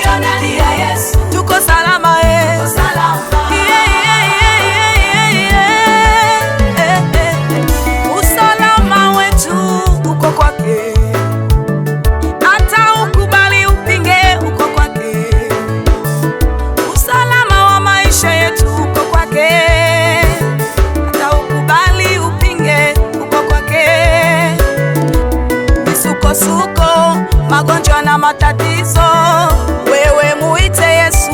tulio ndani ya Yesu tuko salama, tuko salama. Usalama wetu uko kwake, hata ukubali upinge uko kwake. Usalama wa maisha yetu uko kwake, hata ukubali upinge uko kwake. Misukosuko, magonjwa na matatizo, wewe muite Yesu,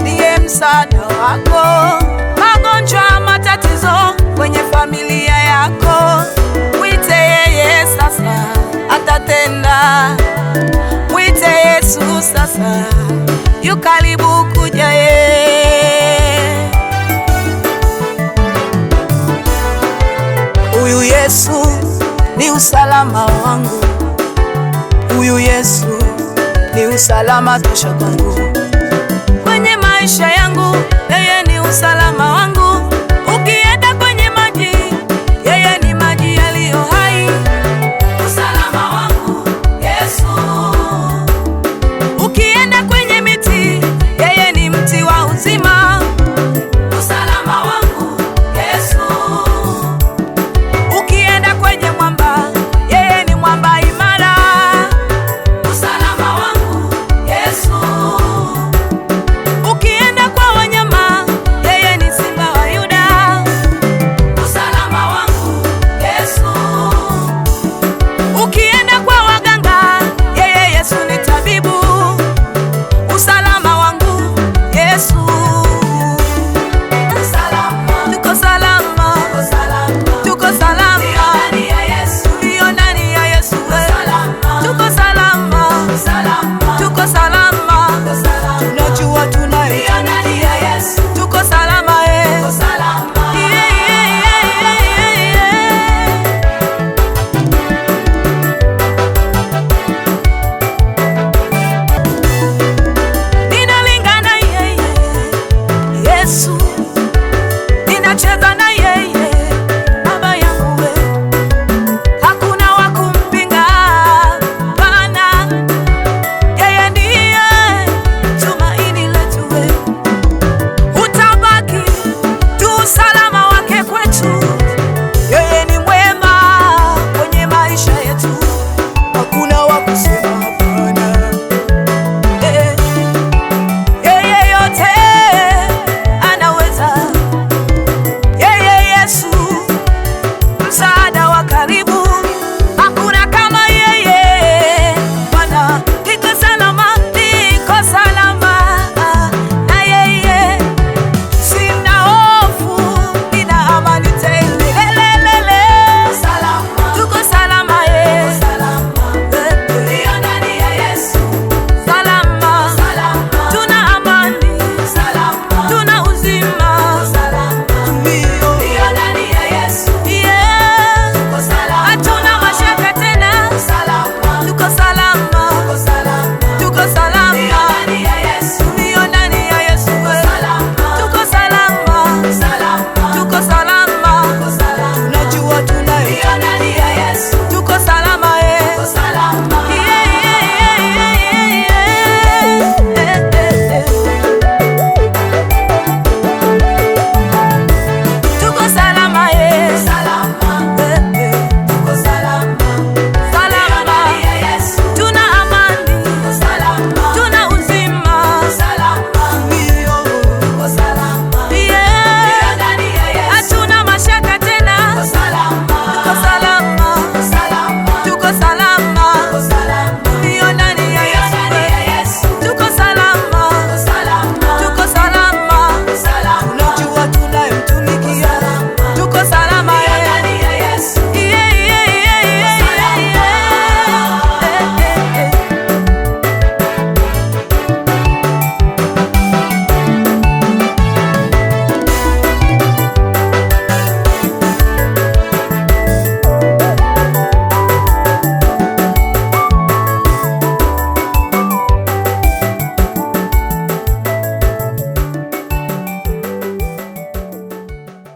ndiye msaada wako. Magonjwa, matatizo kwenye familia yako, mwite yeye sasa, atatenda. Mwite Yesu sasa, yu karibu kuja yeye. Huyu Yesu ni usalama wangu, huyu Yesu ni usalama tosha kwangu. Kwenye maisha yangu yeye ni usalama